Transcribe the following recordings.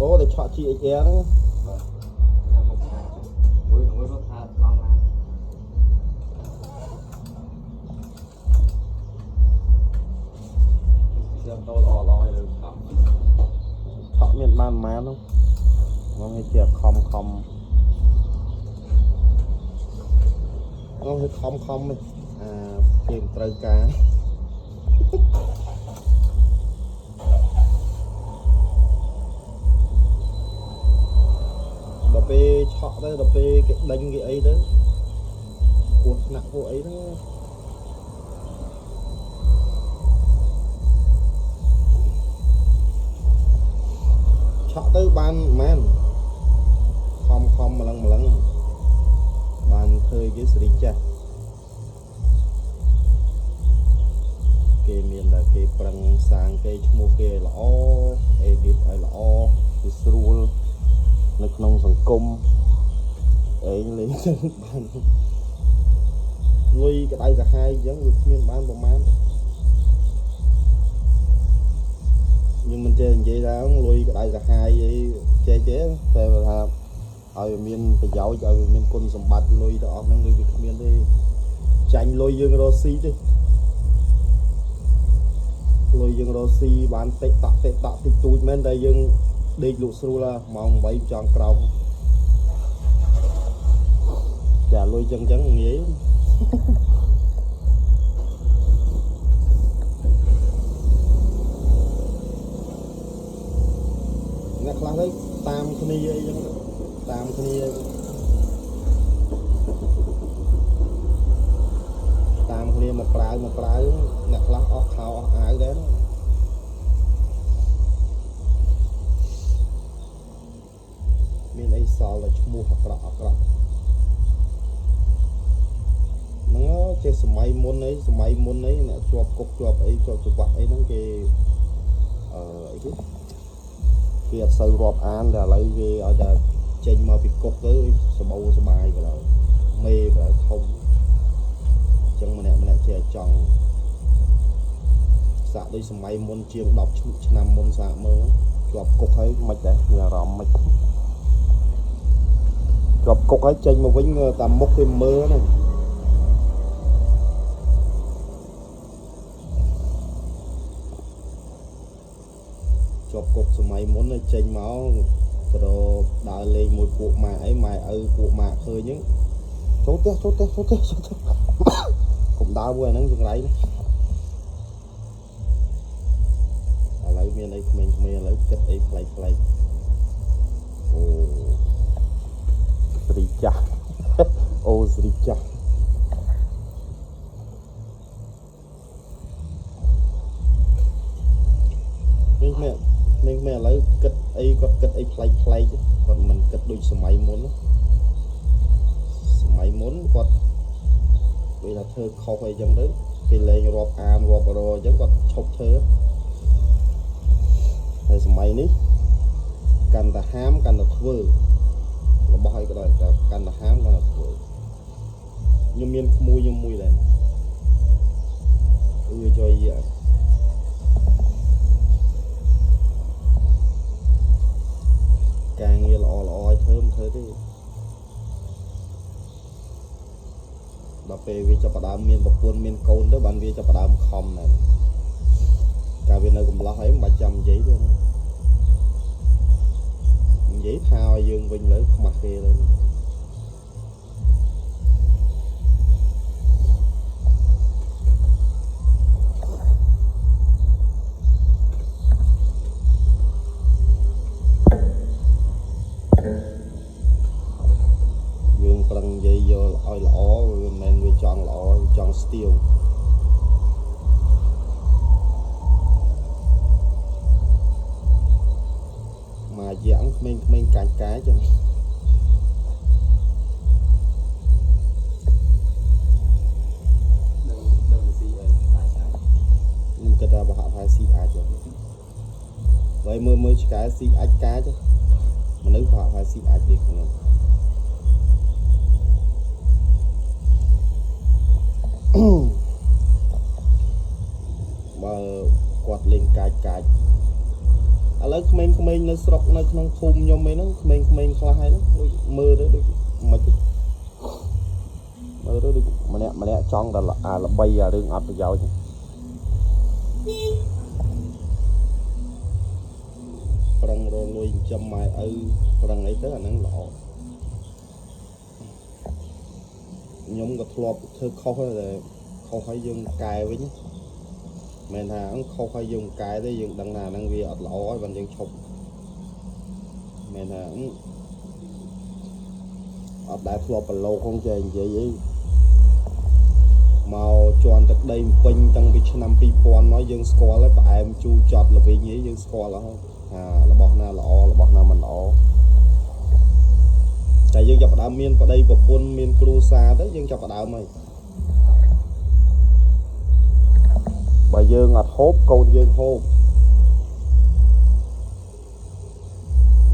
ô để chọn chị ấy nữa chọn miền ban má không nó hay tiệc không nó hay không này kìm trời cá đập bê chọn đấy đập bê cái đánh cái ấy đấy cuộc nặng của ấy đó chọn tới ban man không mà lần ban thời cái sự cha cái miền là cái prang sang cái mua cái lõ edit ai lõ cái sưu nó nông sản công ấy lấy chân ban nuôi cái đây là hai giống người miền ban bộ man nhưng mình chơi vậy ra nuôi cái đây là hai chơi chế theo là ở miền phải giàu cho miền quân sầm bát nuôi đó năng người Việt miền đi tranh nuôi dương Rossi đi nuôi dương Rossi bán tệ tạ thì tụi men đây dương đi lụt sưu là mong bảy tròn cầu chả nuôi chân nghĩa ngắt lá đấy tam khni ấy tam khni một trái ngắt lá óc thao áo đấy miền ấy sao là mua học rõ nó chơi sầm mai môn ấy nè chuột cục chuột ấy cho chuột vặt ấy nó cái sâu rọp an là lấy về ở đây trên mà bị cục tới sờ bầu sờ bài rồi mê và không chẳng mà nè chơi tròn xạ đây sầm mai môn chiêng đọc năm môn xạ mơ chuột cục ấy mạch đấy là ròm mạch chuột cục ấy trên mà vĩnh tầm mốc thêm mơ này chọc cục sớm mai muốn là chênh máu rồi đã lên một cuộc mà ấy mày cuộc mà khơi những chốt cũng đau vui nắng chừng lấy lấy miền đây mình lấy kết ấy play sricha sricha mình lấy kết ấy play chứ còn mình kết đôi sớm mai muốn quật bây là thơ không phải dân đấy khi lên rọp rồi chứ còn chọc thơ thì sớm mai ní cần ta hám cần ta thưa là bao cái đời cần ta hám cần ta thưa nhưng miên mùi này cho gì ạ càng nghe lọ thơm đi bà về vì cho bà đam miên bọc quân miên côn đó bạn vì cho bà đam không này cả bên này cũng lo thấy 300 giấy luôn giấy thao dương vinh lấy mặt kia nữa dây vô oi lỏ men về chọn steel mà giảng mình cài cái cho nhưng cái ta bảo phải xì ai cho vậy mới cái xì ách cá chứ mà nếu họ phải xì ách đi không mà quạt lên cài ឥឡូវក្មេងៗនៅស្រុកនៅក្នុងភូមិខ្ញុំឯហ្នឹងក្មេងៗខ្លះហើយហ្នឹងដូចមើលទៅដូចមិនខ្មិចមើលទៅដូចម្នាក់ចង់តែល្បីអារឿងអត់ប្រយោជន៍ប្រឹងរលួយចិញ្ចឹមម៉ែឪប្រឹងអីទៅអាហ្នឹងល្អខ្ញុំក៏ធ្លាប់ធ្វើខុសតែខុសហើយយើងកែវិញមិនថាខុសហើយយើងកែទេយើងដឹងថាហ្នឹងវាអត់ល្អហើយបានយើងឈប់មិនថាអត់ដែលធ្លាប់ប្រឡូកផងចេះនិយាយអីមកជន់ទឹកដីពេញតាំងពីឆ្នាំ2000មកយើងស្គាល់ហើយផ្អែមជូរចត់ល្វីងអីយើងស្គាល់ហើយថារបស់ណាល្អរបស់ណាមិនល្អតែយើងចាប់ផ្ដើមមានប្តីប្រពន្ធមានគ្រួសារទៅយើងចាប់ផ្ដើមហើយបើយើងអត់ហូបកូនយើងហូប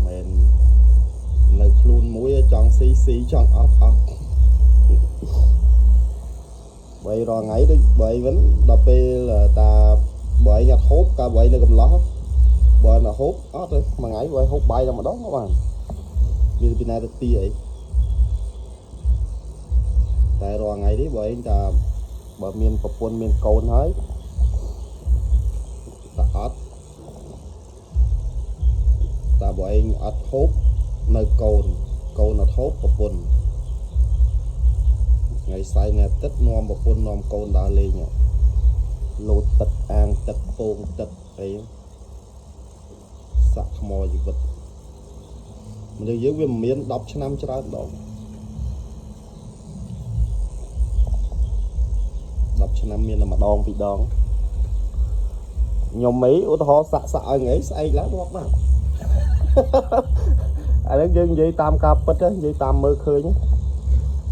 មិននៅខ្លួនមួយចង់ស៊ីចង់អត់បើរងថ្ងៃដូចបើវិញដល់ពេលតាបើឯងអត់ហូបកាលបើឯងនៅកំឡោះបើអត់ហូបអត់ទេមួយថ្ងៃបើហូបបាយតែម្ដងក៏បានមានពីណាទៅទីអីតែរងថ្ងៃនេះបើឯងតាបើមានប្រពន្ធមានកូនហើយតែអត់តែបើឯងអត់ហូបនៅកូនអត់ហូបប្រពន្ធថ្ងៃស្អែកថ្ងៃអាទិត្យនាំប្រពន្ធនាំកូនដើរលេងលោតទឹកអាងទឹកពងទឹកអីសាក់ថ្មជីវិតមនុស្សយើងវាមិនមាន10ឆ្នាំច្រើនដង10ឆ្នាំមានតែម្ដងពីរដងខ្ញុំអីឧទាហរណ៍សាក់ឲ្យថ្ងៃស្អែកឡើងងាប់ណាស់អានេះយើងនិយាយតាមការពិតនិយាយតាមមើលឃើញ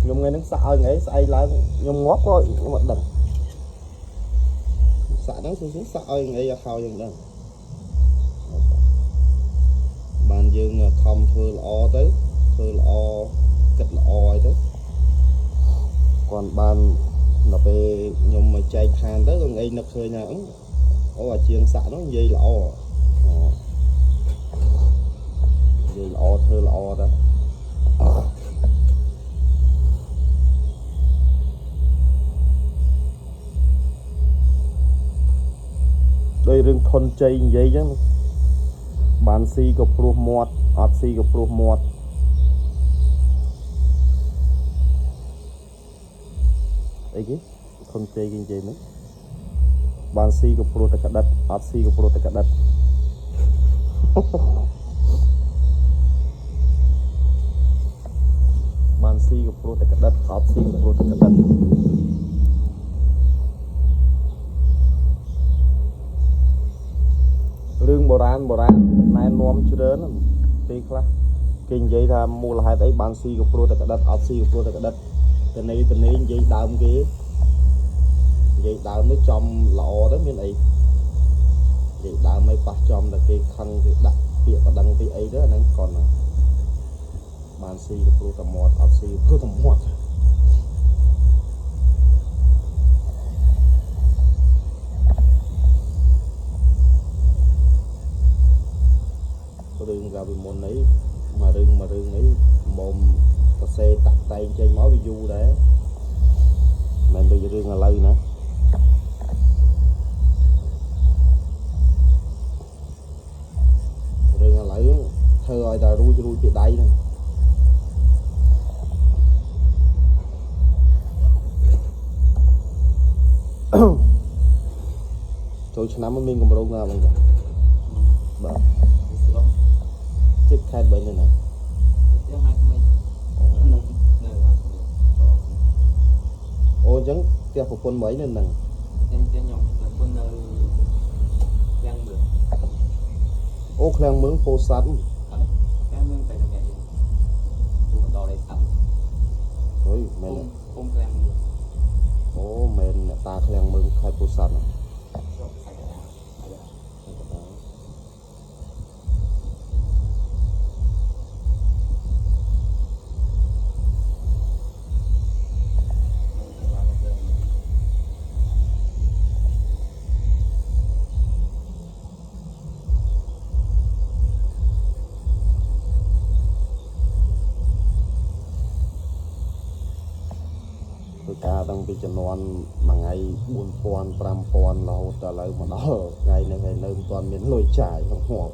ខ្ញុំថ្ងៃហ្នឹងសាក់ឲ្យថ្ងៃស្អែកឡើងខ្ញុំងាប់ក៏ខ្ញុំអត់ដឹងសាក់ហ្នឹងគឺសាក់ឲ្យថ្ងៃឲ្យខោយើងដឹងបានយើងខំធ្វើល្អទៅធ្វើល្អគិតល្អឲ្យទៅគាត់បានដល់ពេលខ្ញុំមកចែកឋានទៅថ្ងៃនឹកឃើញថាអូអាជាងសាក់នោះនិយាយល្អនិយាយល្អធ្វើល្អទៅដោយរឿងធនជ័យនិយាយចឹងបានស៊ីក៏ព្រោះមាត់អត់ស៊ីក៏ព្រោះមាត់អីគេធនជ័យគេនិយាយហ្នឹងបានស៊ីក៏ព្រោះតែក្តិតអត់ស៊ីក៏ព្រោះតែក្តិតបានស៊ីក៏ព្រោះតែក្តិតអត់ស៊ីក៏ព្រោះតែក្តិតរឿងបុរាណណែនាំច្រើនពេលខ្លះគេនិយាយថាមូលហេតុអីបានស៊ីក៏ព្រោះតែក្តិតអត់ស៊ីក៏ព្រោះតែក្តិតតនេនិយាយដើមគេនិយាយដើមនេះចំល្អទៅមានអីនិយាយដើមមិនប៉ះចំតែគេខឹងគេដាក់ពាក្យបដិងពីអីទៅអាហ្នឹងគាត់ណាបានស៊ីក៏ព្រោះតែមាត់អត់ស៊ីព្រោះតែមាត់រឿងកាលពីមុនអីមករឿងអីមុំសរសេរតាក់តែងចេញមកវាយូរដែរមិនដូចរឿងឥឡូវណារឿងឥឡូវធ្វើឲ្យតែរួចពីដៃហ្នឹងចូលឆ្នាំមិនមានកម្រងណាបងបាទចិត្តខេតបីនៅណាយ៉ាងណាមិនអូអញ្ចឹងផ្ទះប្រពន្ធបីនៅហ្នឹងខ្ញុំប្រពន្ធនៅឃ្លាំងមឿងអូឃ្លាំងមឿងពោធិ៍សាត់ឃ្លាំងមឿងទៅដល់នេះទូដល់ឯសាត់អើយមែនពុំឃ្លាំងមឿងអូមែនអ្នកតាឃ្លាំងមឿងខេត្តពោធិ៍សាត់ tăng bị cho non mà ngày 4.000 5.000 lâu ta lấy mà đó ngày này toàn miền lôi trải không hộp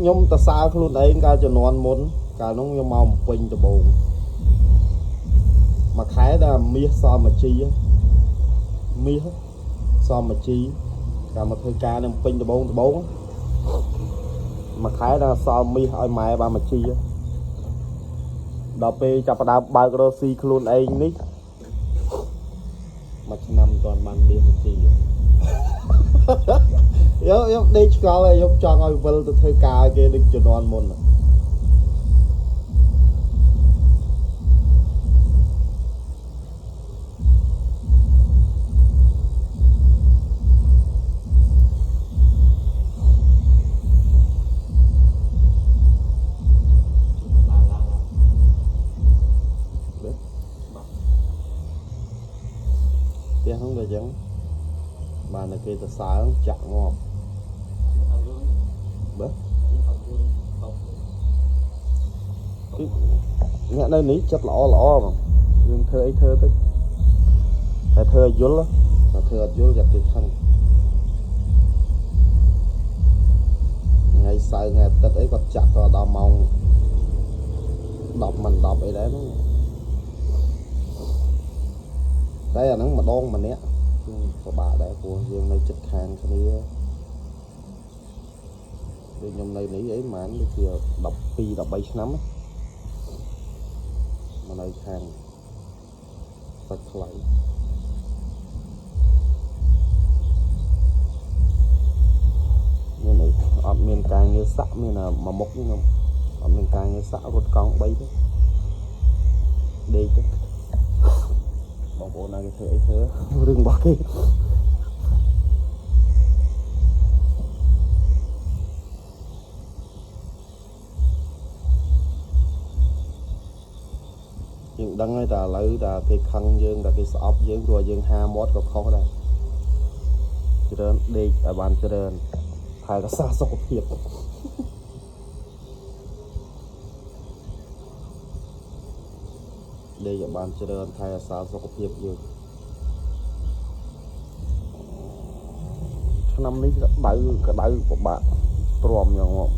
nhôm ta xa luôn đấy ca cho non muốn cả nó như màu một pin từ bồn mà khái là mía so mà chi mía so mà chi cả một thời ca nên pin từ bốn mà khái là so mía ở mày ba mà chi đọc về chập đạp bài của si luôn ấy ní mà năm toàn bằng đi một chi yếu đi cho là yếu cho ngồi vơi từ thời ca kia được cho non môn kia không được chẳng bà này kia ta sáng chặt ngọt bớt nghe đây ní chất lõ mà nhưng thơ ấy thơ tức phải thơ dối lắm và thơ dối giặt cái thân ngày sau ngày tết ấy còn chặt vào đào mong đọc mình đọc ấy đấy đây là nó mà đôn mà nè của bà đấy của dương này chụp hàng cái này đi nhom này nãy ấy mà anh kia đọc pi đọc bay nắm mà này hàng sạch lại như này ở miền càng như xã như là mà mốc như không ở miền càng như xã một con bay đấy đi chứ bọn bộ này cái thơ rừng bỏ đi nhưng đăng ấy là lấy là cái khăn dương là cái sọp dương rồi dương ha mót có khó đây cho nên đi ở bàn cho nên phải có xa sọc thiệt đây ở bàn cho nên thay xa sọc thiệt dương năm nay cái đáy của bạn tròn nhau ngọt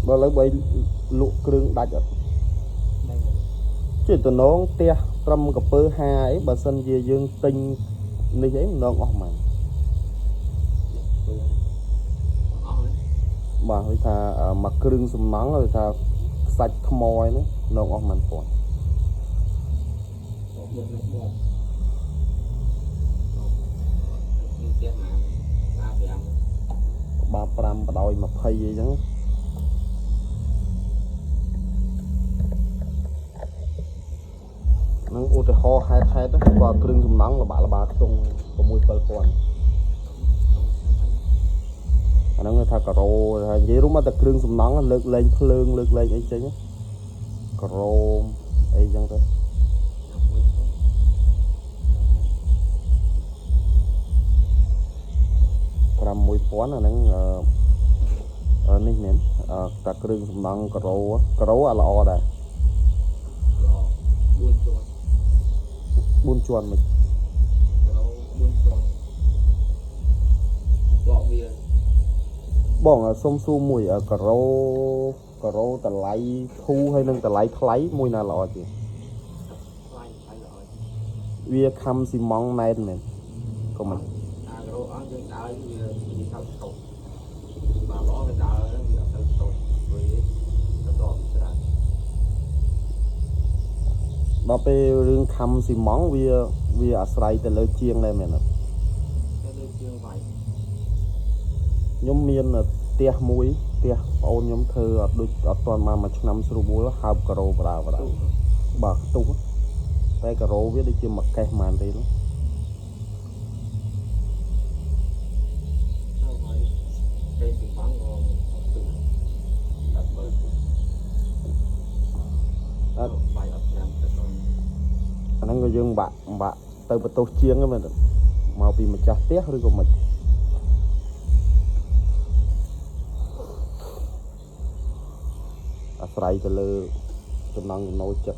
và lấy bay lụa kêu đạch chứ tụi nó tia trăm cặp pơ hai bà sân về dương tinh này ấy nó ngon mà bà hơi thà mặc kêu sum nắng rồi thà sạch mồi nữa nó ngon mạnh còn ba pram đòi mà phay vậy chứ nó ô tô ho hai thay đó qua kêu sum nắng là bà tung có mùi phơi còn nó người ta cà rô vậy đúng mà ta kêu sum nắng lược lên ấy chứ nhá cà rô ấy chẳng thế làm mùi phón là nó ninh nén ta kêu sum nắng cà rô là o đây 4 chuồn mình bọn ở sông su mùi ở cà rô tà lấy thu hay nâng tà lấy mùi nào lọ chứ vì khăm xì mong nền mình có mình đó bê rương khăm xì mong vì ở sài tà lơ chiêng này mình nhóm miên là tia muối tia ôn nhóm thơ ở toàn mà năm sưu muối hợp cà rô vào bà tung tay cà rô viết đi chưa mặc cây màn tí lắm anh ấy người dân bạn từ bờ tô chiên đó mình màu vì mà chặt tiếc rồi của mình sài từ lơ trong năng nấu chật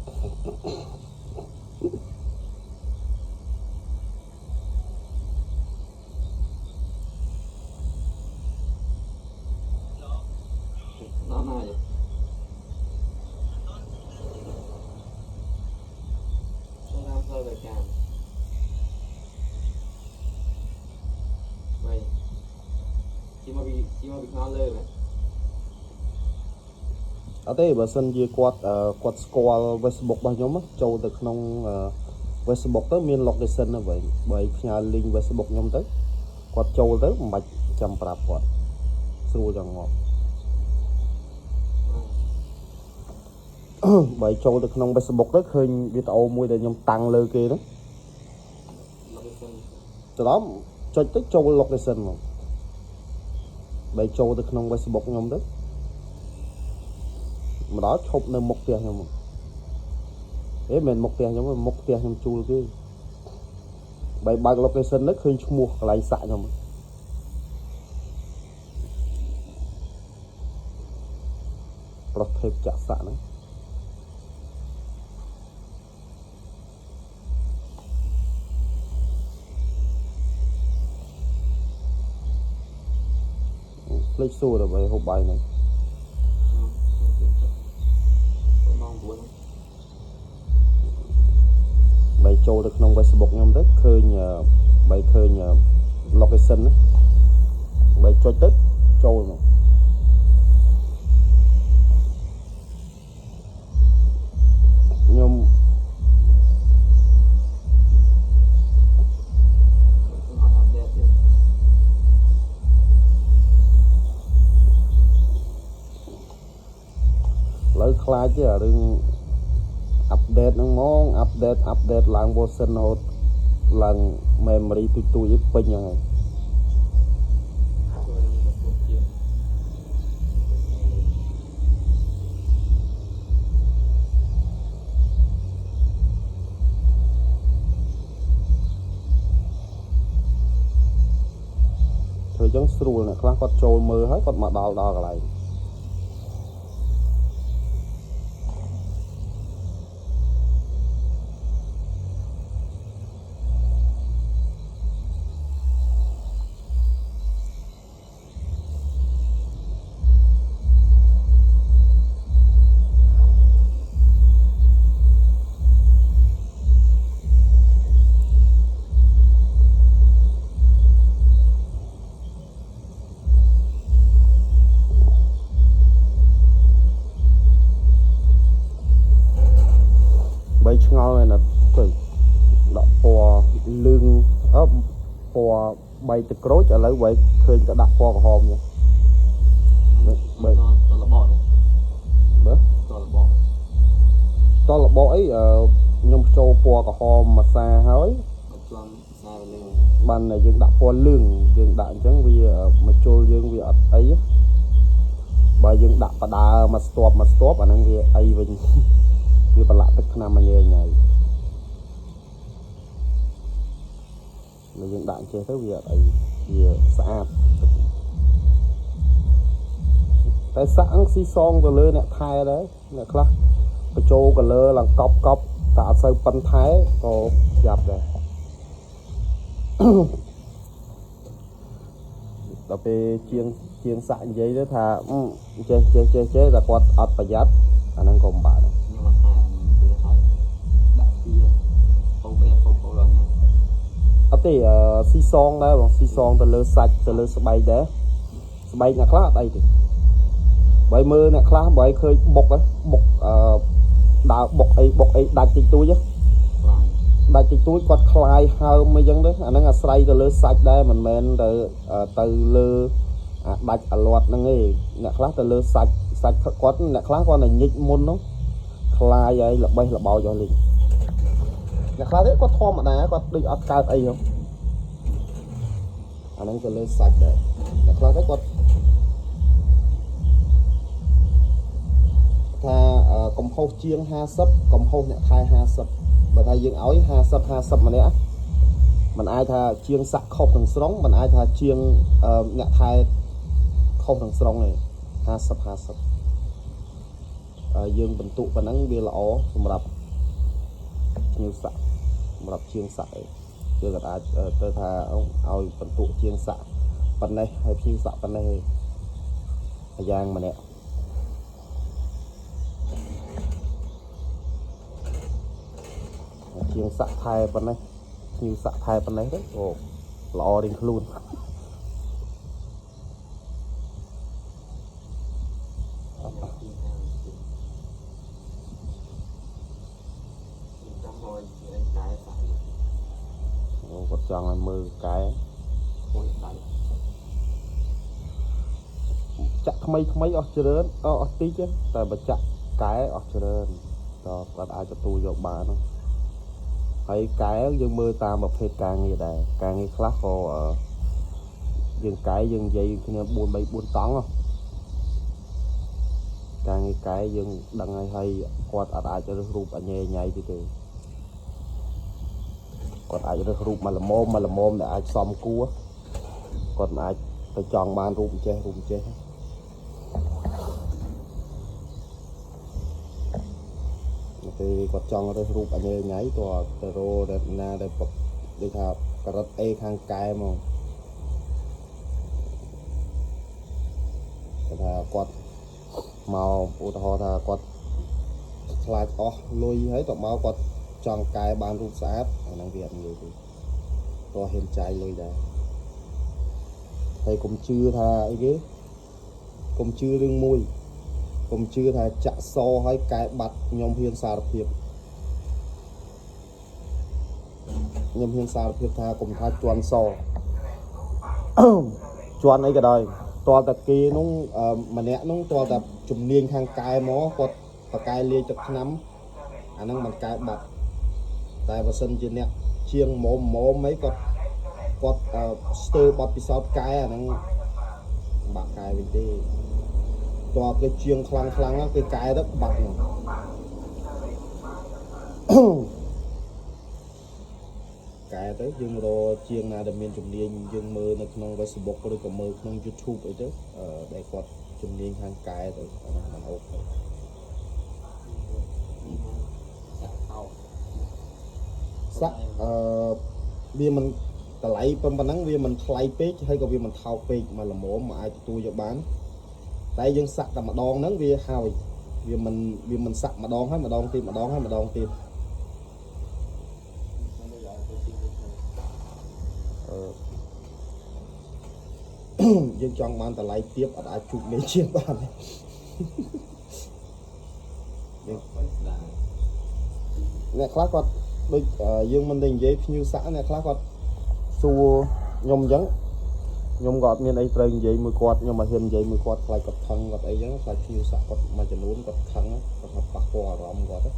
nó này không làm thôi về càm vậy chỉ mà bị ngon lên này ở đây bà sân chia quạt score Facebook bao nhóm á châu từ trong Facebook tới miền location là vậy bởi nhà link Facebook nhóm tới quạt châu tới mạch chăm prap quạt xua rằng ngọt bởi châu từ trong Facebook tới khơi video mua để nhóm tăng lơ kia đó từ đó cho tới châu location mà bởi châu từ trong Facebook nhóm tới mà đó chụp nên một tiền nhưng mà thế mình một tiền giống một tiền trong chui cái bài bài location nó khơi mua lại xạ nhau mà rồi thêm chặt xạ nữa lấy xua rồi bài hộp bài này bài trâu được nông Facebook nhóm tới khơi nhờ bài khơi nhờ location á bài cho tết trâu mà nhưng lấy khai chứ à đừng update nó món update lang vô sinh hột lần memory tui giúp pin như này thôi chẳng sưu này khác có trôi mơ hết còn mà đào cái này bay ngồi này là từ đọ bò lưng ấp bò bay từ cối trở lại vậy khơi cả đặt bò hòm nha to là bò ấy nhom châu bò cả hòm mà xa hơi ban này dương đặt bò lưng dương đặt chẳng vì mà trôi dương vì ấy bởi dương đặt và đà mà stop anh ấy ấy mình như bà lạ tức nằm mà nhẹ nhảy mình dựng đạn chế tới việc ấy xã tại sẵn xí son và lơ nè thai đấy nè khác bà chô cả lơ là cọp tạ sơ phân thái có chập đây đọc về chiên sạn giấy đó thà chế là quạt ọt và giáp anh đang còn bạn nhưng mà tôi nói đặt kia không lần ở thì xi son đấy bằng xi son từ lơ sạch từ lơ bay đấy bay nhà khác đây thì bay mưa nè khác bay khơi bọc ấy bọc đào bọc ấy đặt trên túi chứ đặt trên túi quạt khai hơi mấy dân đấy anh đang xoay từ lơ sạch đây mình men từ lơ đặt ở loạt nó nghe nè khác từ lơ sạch quạt nè khác con này nhích môn nó khai ấy là bay là bao giờ liền nè khác đấy quạt thom mà đá quạt đi ở cao ấy không anh đang từ lơ sạch đấy nè khác đấy quạt tha cầm hô chiên ha sấp cầm hô nhẹ khai ha sấp và thay dương áo ha sấp mà nè mình ai tha chiên sạc không thằng sóng mình ai tha chiên nhẹ khai không thằng sóng này ha sấp dương bình tụ và nắng bia lỏ mà đập như sạc mà đập chiên sạc chưa gặp ai tôi tha ông ao bình tụ chiên sạc phần này hay chiên sạc phần này giang mà nè chiên sạ thai bên này nhiều sạ thai bên này đấy ồ lò đến luôn vật tròn là mưa cái chặt mấy ở trên ở tí chứ tại mà chặt cái ở trên đó còn ai cho tôi vô bà nó hay cái dương mưa ta một phê càng như đây càng như khác hồ dương cái dương dây buôn bay buôn tón không càng như cái dương đăng hay quạt ở ai cho được rụp ở nhẹ nhảy thì còn ai cho được rụp mà là mồm để ai xóm cua còn ai phải chọn bàn rụp che thì có trong đây rụp anh ấy nhảy to từ rô để na để bọc đi thà cà rốt e khang cài mà thà quạt màu u thò thà quạt slide off lôi thấy tọt máu quạt trong cài bàn rụp sát năng việt người thì to hiện trái lôi ra thầy cũng chưa thà ấy ghế cũng chưa đương môi cũng chưa thà chạ so hay cái bật nhom hiên xa phiệp nhom hiên xa phiệp tha cùng tha chuan so chuan ấy cái đời to tập kia nó mà nè nó to tập chùm niên hàng cài mó quật và cài lia chụp nắm anh đang bằng cài bật tại và sân trên nè chiêng mố mấy quật sơ bật bị sót cài anh đang bạc cài bên đây to cái chiêng khlang á cái đó bật cái tới dương rồi chiêng nào đầm miền trùng điên dương mơ nó không phải Facebook có được cả mơ không YouTube ấy chứ để quạt trùng điên hàng cái rồi mình ok sắc vì mình ta lấy phần nắng vì mình thay page hay có vì mình thao page mà là mổ mà ai tôi cho bán tại dân sạc mà đòn nắng vì hào vì mình sạc mà đòn hay mà đòn tim dân trong ban ta lấy tiếp ở đại chụp mấy chiếc bàn nè khác quạt đôi dương mình đình giấy như xã nè khác quạt xua nhom giống nhom gọt miền ấy trời giấy mùi quạt nhưng mà hiện giấy mùi quạt lại cọt thăng gọt ấy giống phải như xã quạt mà chỉ muốn cọt thăng á cọt hợp bạc qua rõm gọt á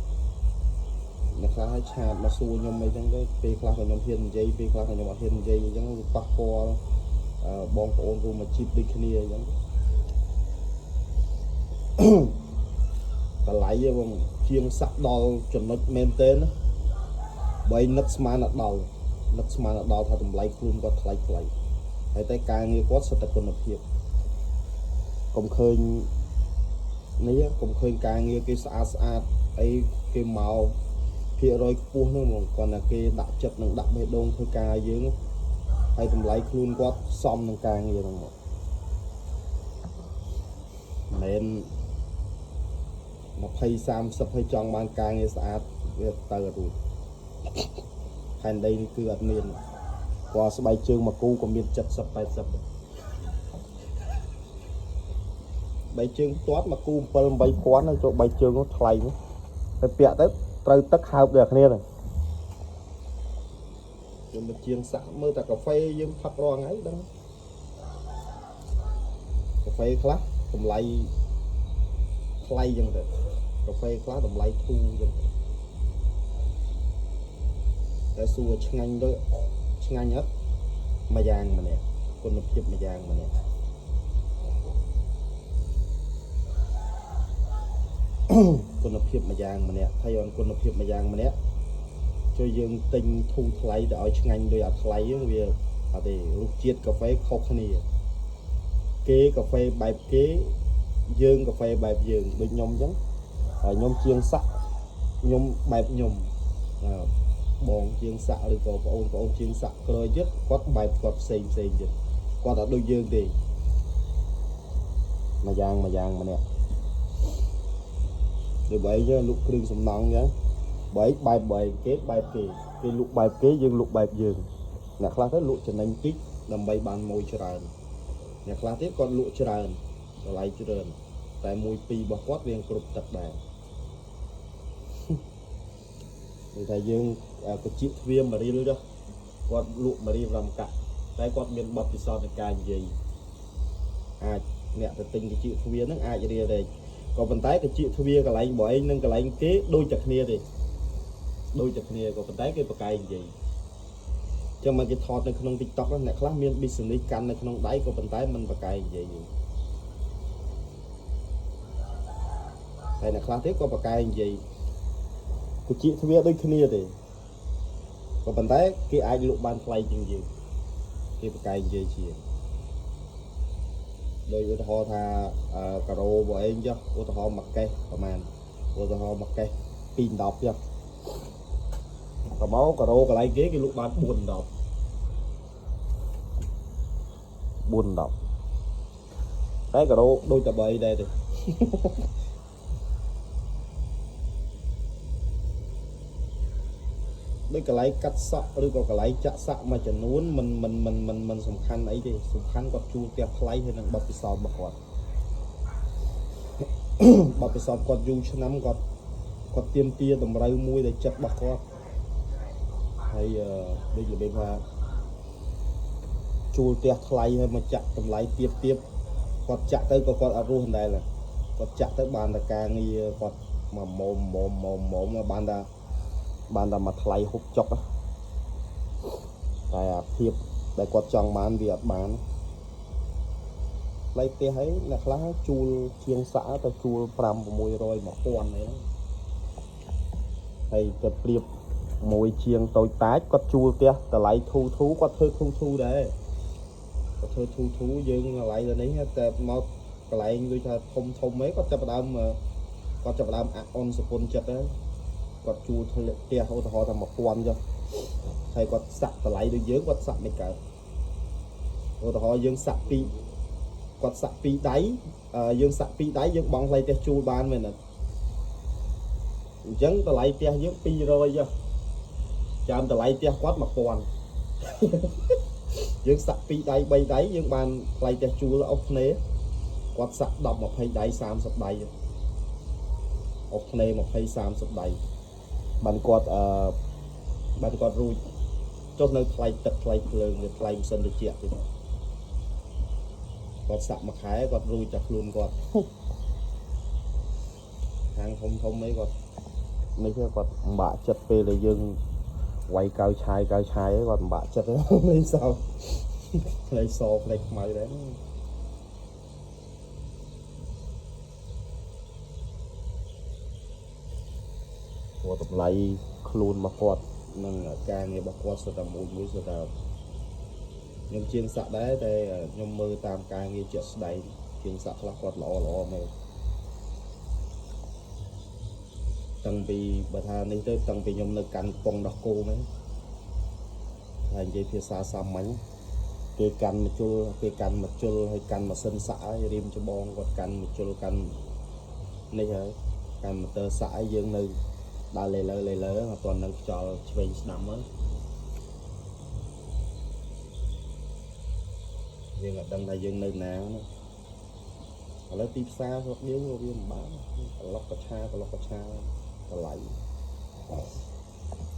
nè khác hay chạm mà xua nhom mấy giống cái pê khác là nhom hiện giấy pê khác là nhom hiện giấy giống bạc qua bong ôn rồi mà chip đi kia giống ta lấy với bằng chiên sắt đo chuẩn nó men tên bay nứt smart đo thay tầm lấy luôn có lấy hay tay càng nghe quát sẽ tập quân lập hiệp cũng khơi nấy cũng khơi càng nghe cái xa ấy cái màu ភាគរយខ្ពស់ហ្នឹងហ្មងគាត់ថាគេដាក់ចិត្តនឹងដាក់បេះដូងធ្វើការយើងហើយតម្លៃខ្លួនគាត់សមនឹងការងារហ្នឹងមកមិន20 30ហើយចង់បានការងារស្អាតវាទៅរួចផែនដីនេះគឺអត់មានគាត់ស្បែកជើងមកគូក៏មាន70 80បែកជើងទាត់មកគូ7 8000ហើយចូលបែកជើងនោះថ្លៃនោះហើយពាក់ទៅត្រូវទឹកហើបដូចគ្នាហ្នឹងខ្ញុំមកជាងសាក់មើលតែកាហ្វេយើងផឹករងថ្ងៃដឹងកាហ្វេខ្លះតម្លៃថ្លៃចឹងទៅកាហ្វេខ្លះតម្លៃធូរចឹងតែសួរឆ្ងាញ់ទៅឆ្ងាញ់អត់មួយយ៉ាងម្នាក់គុណភាពមួយយ៉ាងម្នាក់គុណភាពមួយយ៉ាងម្នាក់ហើយអនគុណភាពមួយយ៉ាងម្នាក់ជួយយើងទិញធូរថ្លៃទៅឲ្យឆ្ងាញ់ដោយអត់ថ្លៃហ្នឹងវាអត់ទេរសជាតិកាហ្វេខុសគ្នាគេកាហ្វេបែបគេយើងកាហ្វេបែបយើងដូចខ្ញុំអញ្ចឹងហើយខ្ញុំជាងសាក់ខ្ញុំបែបខ្ញុំបងជាងសាក់ឬក៏បងប្អូនជាងសាក់ក្រោយទៀតគាត់បែបគាត់ផ្សេងទៀតគាត់អត់ដូចយើងទេមួយយ៉ាងម្នាក់ដូចបែបយើងលក់គ្រឿងសំណង់អញ្ចឹងបែបគេបែបគេលក់បែបគេយើងលក់បែបយើងអ្នកខ្លះទៅលក់ចំណេញតិចដើម្បីបានម៉ួយច្រើនអ្នកខ្លះទៀតគាត់លក់ច្រើនតម្លៃច្រើនតែ1 2របស់គាត់វាគ្រប់ទឹកដែរដូចថាយើងក៏ជាទ្វាមករៀលចុះគាត់លក់មករៀលរំកាក់តែគាត់មានបទពិសោធន៍នៃការនិយាយអាចអ្នកទៅទិញជាទ្វាហ្នឹងអាចរៀលដែរក៏ប៉ុន្តែជាទ្វាកន្លែងបងឯងនិងកន្លែងគេដូចតែគ្នាទេដូចតែគ្នាក៏ប៉ុន្តែគេបកកាយនិយាយចឹងមកគេថតនៅក្នុង TikTok អ្នកខ្លះមាន business កាន់នៅក្នុងដៃក៏ប៉ុន្តែមិនបកកាយនិយាយហើយអ្នកខ្លះទៀតក៏បកកាយនិយាយគជាទ្វាដូចគ្នាទេក៏ប៉ុន្តែគេអាចលក់បានថ្លៃជាងយើងគេបកកាយនិយាយជាដោយឧទាហរណ៍ថាការ៉ូរបស់ឯងចុះឧទាហរណ៍មួយកេះប្រហែលឧទាហរណ៍មួយកេះ210ចុះតមកការ៉ូកន្លែងគេលក់បាន410តែការ៉ូដូចតែ3ដែរទេដូចកន្លែងកាត់សក់ឬក៏កន្លែងចាក់សាក់មួយចំនួនមិនសំខាន់អីទេសំខាន់គាត់ជួលផ្ទះថ្លៃហើយនឹងបទពិសោធន៍របស់គាត់បទពិសោធន៍គាត់យូរឆ្នាំគាត់ទាមទារតម្រូវមួយដែលចិត្តរបស់គាត់ហើយដូចរបៀបថាជួលផ្ទះថ្លៃហើយមកចាក់តម្លៃទៀបគាត់ចាក់ទៅក៏គាត់អត់រស់ដែរគាត់ចាក់ទៅបានតែការងារគាត់មកមុំបានតែមកថ្លៃហូបចុកតែអាភាពដែលគាត់ចង់បានវាអត់បានថ្លៃផ្ទះហើយអ្នកខ្លះជួលជាងសាក់ទៅជួល500 600 1000ហ្នឹងហើយគាត់ប្រៀបមួយជាងតូចតាចគាត់ជួលផ្ទះតម្លៃធូរគាត់ធ្វើធូរដែរគាត់ធ្វើធូរយើងតម្លៃទៅនេះតែមកកន្លែងដូចថាធំអីគាត់ចាប់ផ្ដើមអន់សពុនចិត្តហើយគាត់ជួលផ្ទះឧទាហរណ៍ថា1000ចុះហើយគាត់សាក់តម្លៃដូចយើងគាត់សាក់មិនកើតឧទាហរណ៍យើងសាក់គាត់សាក់2ដៃយើងសាក់2ដៃយើងបង់ថ្លៃផ្ទះជួលបានមែនទេអញ្ចឹងតម្លៃផ្ទះយើង200ចុះចាំតម្លៃផ្ទះគាត់1000យើងសាក់2ដៃ3ដៃយើងបានថ្លៃផ្ទះជួលអុសភ្នែគាត់សាក់10 20ដៃ30ដៃអុសភ្នែ20 30ដៃបានគាត់រួចចុះនៅថ្លៃទឹកថ្លៃភ្លើងឬថ្លៃម៉ាស៊ីនត្រជាក់ទៀតគាត់សាក់មួយខែគាត់រួចតែខ្លួនគាត់ហាងធំអីគាត់នេះគាត់ពិបាកចិត្តពេលដែលយើងវាយកៅឆាយគាត់ពិបាកចិត្តលេងសោផ្លេសផ្លេខ្មៅដែរគាត់តម្លៃខ្លួនរបស់គាត់និងការងាររបស់គាត់សុទ្ធតែមួយសុទ្ធតែខ្ញុំជាងសាក់ដែរតែខ្ញុំមើលតាមការងារជាក់ស្ដែងជាងសាក់ខ្លះគាត់ល្អមែនតែ tăng vì bà tha này tới tăng vì nhom nơi cắn con đọc cô mấy thành cái phía xa xa mánh cái cắn mà chul hay cắn mà sân xã rim cho bon còn cắn mà chul cắn này hả cắn mà tơ xã dương nơi đã lề lỡ mà toàn đang cho chơi nằm á dương ở đằng này dương nơi nào nữa ở đây tiếp xa hoặc điếu vô viên bán lóc cà cha cả lại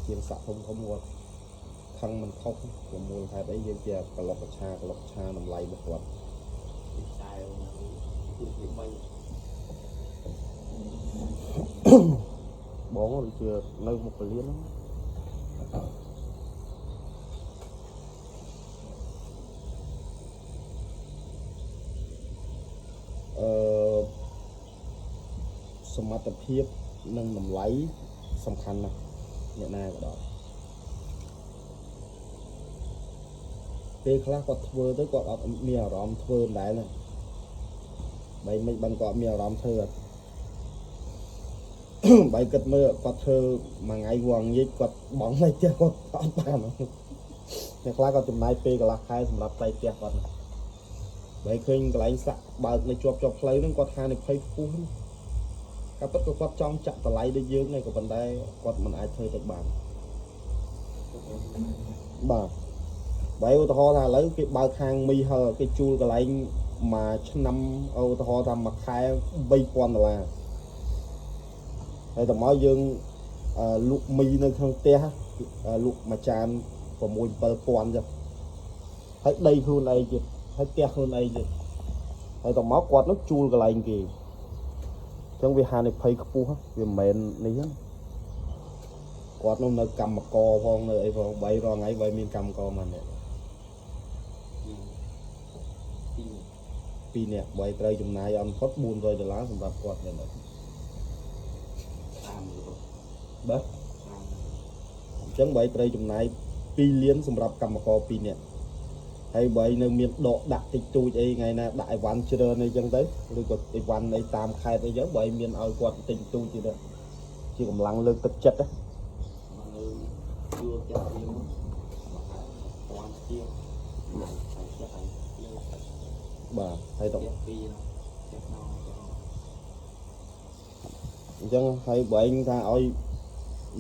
chiên sạ không qua thăng mình không của mua hai đấy dương kia cả lóc cà cha nằm lại một quạt bón rồi chưa nơi một cái liênสมรรถភាពនិងតម្លៃសំខាន់ណាស់អ្នកណាក៏ដោយពេលខ្លះគាត់ធ្វើទៅគាត់អត់មានអារម្មណ៍ធ្វើដែរណាបែរមិនបានគាត់មានអារម្មណ៍ធ្វើអត់បែរគិតមើលគាត់ធ្វើមួយថ្ងៃវងញិចគាត់បងឲ្យផ្ទះគាត់អត់បានអ្នកខ្លះគាត់ចំណាយពេលកន្លះខែសម្រាប់ផ្ទៃផ្ទះគាត់បែរឃើញកន្លែងសាក់បើកនៅជាប់ផ្លូវហ្នឹងគាត់ថានិភ័យខ្ពស់ក៏ពិតក៏គាត់ចង់ចាក់តម្លៃដូចយើងដែរក៏ប៉ុន្តែគាត់មិនអាចធ្វើទៅបានបាទបែរឧទាហរណ៍ថាឥឡូវគេបើកខាងមីហឺគេជួលកន្លែងមួយឆ្នាំឧទាហរណ៍ថាមួយខែ$3000ហើយតើមកយើងលក់មីនៅក្នុងផ្ទះលក់មួយចាន6-7,000ចឹងហើយដីខ្លួនឯងទៀតហើយផ្ទះខ្លួនឯងទៀតហើយតើមកគាត់នោះជួលកន្លែងគេចឹងវាហានិភ័យខ្ពស់វាមិនមែននេះហ្នឹងគាត់នោះនៅកម្មករផងនៅអីផង3រងថ្ងៃបើមានកម្មករមកនេះ2នាក់បើត្រូវចំណាយអត់ផុត$400សម្រាប់គាត់នេះបាទអញ្ចឹងបើត្រូវចំណាយ2លានសម្រាប់កម្មករ2នាក់ហើយបើនៅមានដកដាក់តិចតួចអីថ្ងៃណាដាក់អីវ៉ាន់ច្រើនអីចឹងទៅឬក៏អីវ៉ាន់អីតាមខេត្តអីចឹងបើមានឲ្យគាត់តិចតួចទៀតជាកម្លាំងលើកទឹកចិត្តជួលចាស់ទៀតមក1000ជាងបាទហើយតអញ្ចឹងហើយបើឯងថាឲ្យ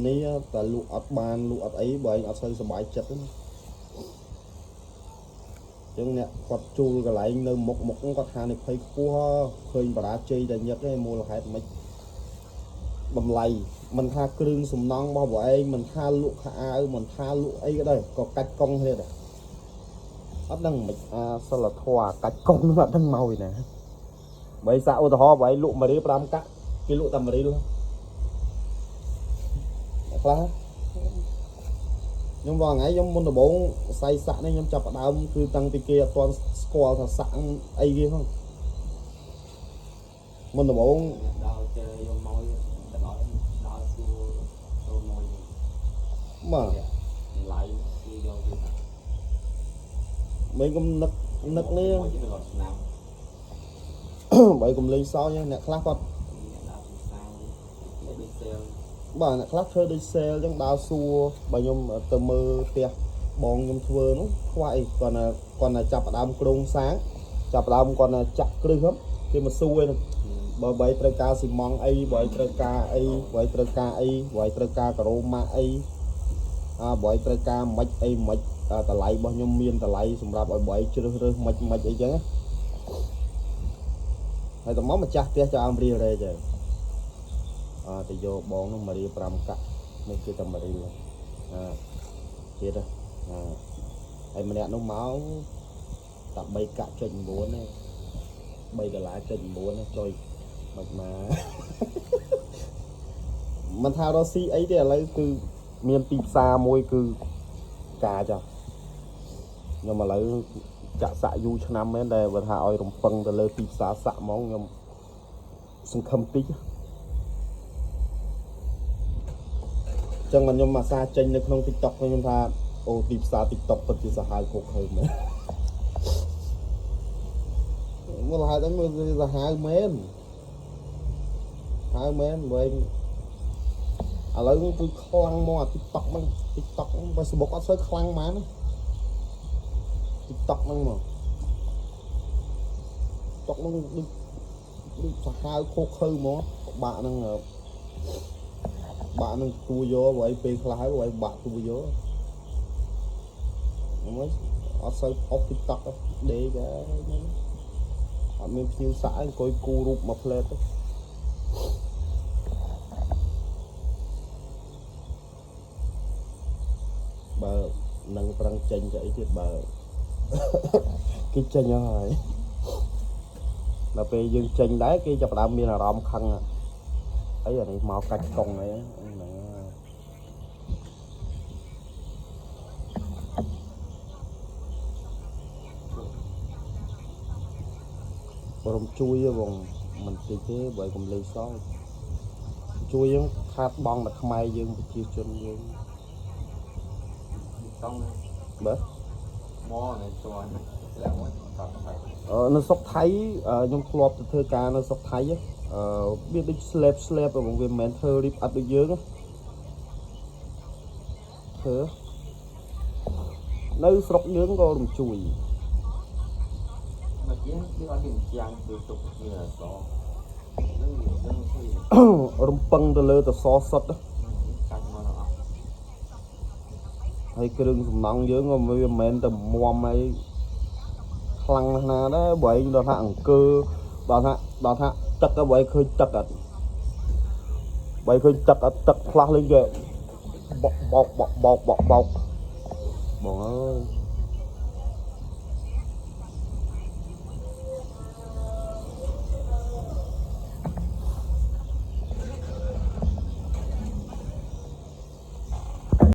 នេះតែលក់អត់បានលក់អត់អីបើឯងអត់សូវសុបាយចិត្តទេចឹងអ្នកគាត់ជួលកន្លែងនៅមុខគាត់ថានិភ័យខ្ពស់ឃើញបរាជ័យតែញឹកទេមូលហេតុមិនតម្លៃមិនថាគ្រឿងសំណង់របស់បងឯងមិនថាលក់ខោអាវមិនថាលក់អីក៏ដោយក៏កាច់កង់ទៀតដែរអត់ដឹងមិនសិលធម៌កាច់កង់នោះអត់ដឹងមកពីណាបើសាក់ឧទាហរណ៍បងឯងលក់1រៀល5កាក់គេលក់តែ1រៀលខ្លះខ្ញុំបងថ្ងៃខ្ញុំមុនដំបូងសៃសាក់នេះខ្ញុំចាប់ផ្ដើមគឺតាំងពីគេអត់ទាន់ស្គាល់ថាសាក់អីគេផងមុនដំបូងដល់ជើខ្ញុំមកដល់សួរចូលមកបាទឡាយគឺយកទៅមិញខ្ញុំនឹកនេះបើកុំលេងសើចអ្នកខ្លះគាត់បាទអ្នកខ្លះធ្វើដូច sale ចឹងដើរសួរបើខ្ញុំទៅមើលផ្ទះបងខ្ញុំធ្វើនោះខ្វះអីគាត់ណាចាប់ផ្ដើមក្រុងសាងចាប់ផ្ដើមគាត់ណាចាក់គ្រឹះហ្នឹងគេមកសួរហ្នឹងបើបីត្រូវការស៊ីម៉ង់អីបើត្រូវការអីបើត្រូវការអីបើត្រូវការការ៉ូម៉ាក់អីបើត្រូវការមិនអីមិនតម្លៃរបស់ខ្ញុំមានតម្លៃសម្រាប់ឲ្យបើជ្រើសរើសមិនអីចឹងហើយតើមកម្ចាស់ផ្ទះចោលរៀលរេចឹងទៅយកបងនោះ1រៀល5កាក់នេះគឺតែ1រៀលទៀតហើយម្នាក់នោះមកតែ3កាក់ចុច9ទេ$3ចុច9ចុយមិនមកមិនថារស់ស៊ីអីទេឥឡូវគឺមានទីផ្សារមួយគឺការចោះខ្ញុំឥឡូវចាក់សាក់យូរឆ្នាំមែនតែបើថាឲ្យរំពឹងទៅលើទីផ្សារសាក់ហ្មងខ្ញុំសង្ឃឹមតិចចឹងខ្ញុំអាសាចេញនៅក្នុង TikTok ខ្ញុំថាអូទីផ្សារ TikTok ពិតជាសាហាវគោកឃើញមែនមូលហេតុអីមើលសាហាវមែនហើយមែនវិញ ឥឡូវគឺខ្លាំងមកអា TikTok ហ្នឹង TikTok ហ្នឹង Facebook អត់សូវខ្លាំងហ្មងណា TikTok ហ្នឹងមក TikTok ហ្នឹងដូចសាហាវខុសខើហ្មងបាក់ហ្នឹងទួយកបើឲ្យពេលខ្លះហើយបើឲ្យបាក់ទួយកហ្នឹងអត់សូវអុក TikTok ដេកហ្នឹងអត់មានភ្ញៀវសាក់អង្គុយគូរូបមកផ្លែតទៅបើនឹងប្រឹងចេញទៅអីទៀតបើគេចេញហើយដល់ពេលយើងចេញដែរគេចាប់ផ្ដើមមានអារម្មណ៍ខឹងអីអានេះមកកាច់កង់អីហ្នឹងព្រមជួយបងមិនតិចទេបើកុំលេងសល់ជួយយើងខាតបងតែខ្មែរយើងប្រជាជនយើង ต้อง បាទ mò này cho anh là muốn tao phải នៅស្រុកថៃខ្ញុំធ្លាប់ទៅធ្វើការនៅស្រុកថៃវាដូច slap របស់វាមិនមែនធ្វើ rip អត់ដូចយើងធ្វើនៅស្រុកយើងក៏រំជួយ mà kiếm cái anh nhìn chang từ tục như là có nâng thì រំពឹងទៅលើតសសុទ្ធ canh mà nó ហើយគ្រឿងសំណង់យើងក៏វាមិនមែនតែមុំអីខ្លាំងណាស់ដែរបើឯងដល់ថាអង្គើដល់ថាទឹកទៅបើឯងឃើញទឹកអត់បើឃើញទឹកអត់ទឹកខ្លះលេងគេបោកបងអើយ